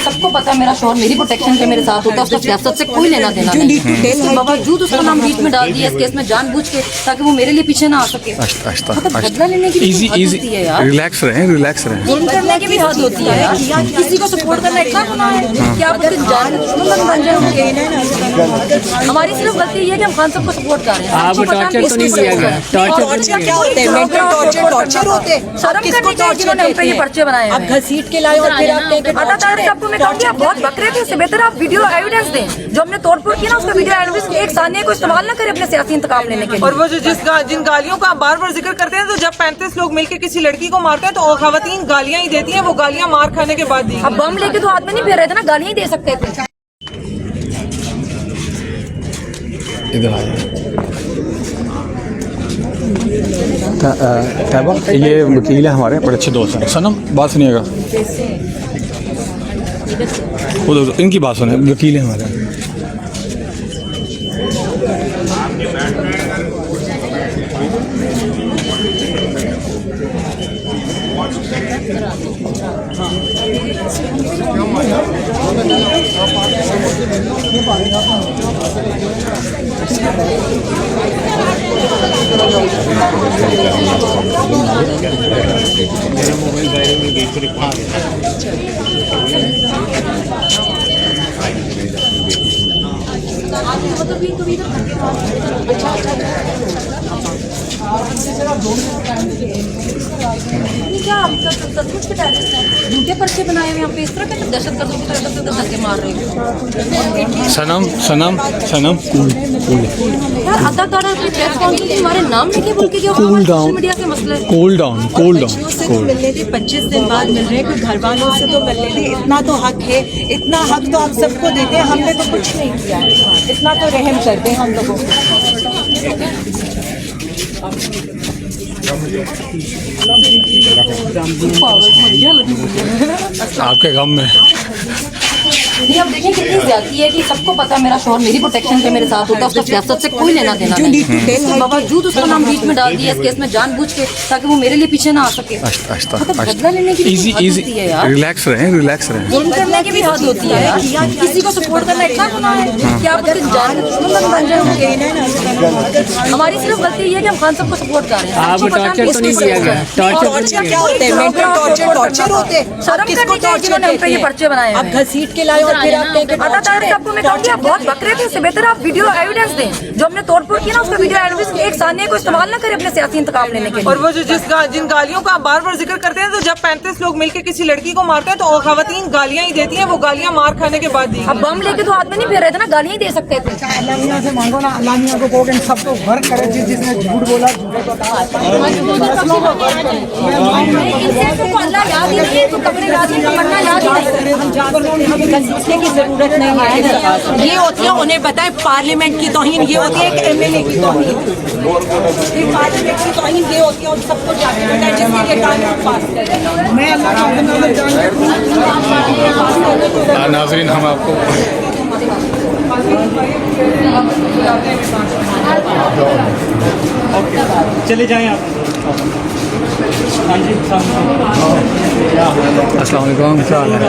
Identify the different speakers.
Speaker 1: सबको पता है मेरा शौहर मेरी प्रोटेक्शन के मेरे साथ होता है, उसका सियासत से कोई लेना देना नहीं। इसके बावजूद उसका नाम बीच में डाल दिया इस केस में जानबूझ के, ताकि वो मेरे लिए पीछे ना आ सके। मतलब बदला लेने की भी हद होती है यार,
Speaker 2: रिलैक्स रहें, रिलैक्स रहें।
Speaker 1: जुल्म करने की भी हद होती है यार। किसी को सपोर्ट करना इतना गुनाह है कि आप उसके जान के दुश्मन बन जाए। हमारी सिर्फ गलती ये है कि हम खान साहब को सपोर्ट कर रहे हैं।
Speaker 3: आप टॉर्चर तो नहीं किया गया?
Speaker 4: टॉर्चर क्या होते हैं? मेंटल टॉर्चर होते हैं।
Speaker 1: शर्म करनी चाहिए जिन्होंने हम पे ये पर्चे बनाए
Speaker 4: आप घसीट के लाए और फिर आप कहेंगे
Speaker 1: अदा तारीख आपको मैं कहूँगी आप बहुत बकरे थे, इससे बेहतर आप वीडियो एविडेंस दें। जो हमने तोड़फोड़ की ना उसका वीडियो एविडेंस एक सानिया को इस्तेमाल ना करें अपने सियासी इंतकाम लेने के लिए।
Speaker 5: और वो जो जिन गालियों का आप बार बार जिक्र करते हैं, तो जब 35 लोग मिलकर किसी लड़की को मारते हैं तो खवातीन गालियां ही देती हैं, वो गालियां मार खाने के बाद दी।
Speaker 1: अब बम लेके तो हाथ में नहीं फेर रहे थे ना, गालियां ही दे सकते थे।
Speaker 2: इधर आइए। तैयबा ये वकील है हमारे, बड़े अच्छे दोस्त हैं। सनम बात सुनिएगा, उधर इनकी बात सुने, वकील है हमारे।
Speaker 1: क्या सचमुच के टेररिस्ट हैं, झूठे पर्चे बनाए हुए हम पे इस तरह के दहशत गर्दों की तरह से धक्के मार रहे हो।
Speaker 2: सनम सनम सनम
Speaker 1: यार अदाकारा की प्रेस कॉन्फ्रेंस में हमारे नाम लेके बोल के
Speaker 2: कूल डाउन,
Speaker 1: मीडिया के मसले।
Speaker 2: Cool down, cool down.
Speaker 4: मिलने थे 25 दिन बाद मिल रहे हैं, कोई घर वालों से तो मिलने थे। इतना तो हक है, इतना हक तो आप सबको देते हैं। हमने तो कुछ नहीं किया, इतना तो रहम करते हैं हम लोगों को।
Speaker 2: आपके गम में
Speaker 1: नहीं, अब देखिए कितनी ज्यादती है कि सबको पता है मेरा शौहर मेरी प्रोटेक्शन के मेरे साथ होता है, उसका सियासत से कोई लेना देना नहीं। इसके बावजूद उसका नाम बीच में डाल दिया इस केस में जानबूझ के, ताकि वो मेरे लिए पीछे ना आ सके। मतलब बदला लेने की भी हद होती है यार,
Speaker 2: रिलैक्स रहें, रिलैक्स रहें।
Speaker 1: जुल्म करने की भी हद होती है यार। किसी को सपोर्ट करना इतना गुनाह है कि आप उसके जान के दुश्मन बन जाए। हमारी सिर्फ गलती ये है कि हम खान साहब को सपोर्ट कर रहे हैं।
Speaker 3: आप टॉर्चर तो नहीं किया गया?
Speaker 4: टॉर्चर क्या होते हैं? मेंटल टॉर्चर होते हैं।
Speaker 1: शर्म करनी चाहिए जिन्होंने हम पे ये पर्चे बनाए हैं।
Speaker 4: आप घसीट के लाए और फिर आप कहेंगे
Speaker 1: अदा तारीख आपको मैं कहूँगी आप बहुत बकरे थे, इससे बेहतर आप वीडियो एविडेंस दें। जो हमने तोड़फोड़ की ना उसका वीडियो एविडेंस एक सानिया को इस्तेमाल ना करें अपने सियासी इंतकाम लेने के लिए।
Speaker 5: और वो जो जिन गालियों का आप बार बार जिक्र करते हैं, तो जब 35 लोग मिलकर किसी लड़की को मारते हैं तो खवातीन गालियां ही देती हैं, वो गालियां मार खाने के बाद दी।
Speaker 1: अब बम लेके तो हाथ में नहीं फेर रहे थे ना, गालियां ही दे सकते थे।
Speaker 6: अल्लाह मियां से मांगो ना, अल्लाह मियां को कहोगे सबको वर्क करे, जिसने झूठ बोला झूठे बताया।
Speaker 1: अल्लाह याद ही नहीं है, तो कपड़े याद ही नहीं, मरना याद ही नहीं।
Speaker 4: घसीटने की जरूरत नहीं है। ये होती है, उन्हें बताए पार्लियामेंट की तौहीन ये होती है, एक MLA की तौहीन। पार्लियामेंट की तौहीन ये होती है और सबको जाके बताए जिसके लिए कानून पास करें।
Speaker 6: मैं अल्लाह का
Speaker 2: नाज़रीन हम आपको
Speaker 3: चले जाएं आप। हाँ जी,
Speaker 2: अस्सलाम वालेकुम, क्या हाल है?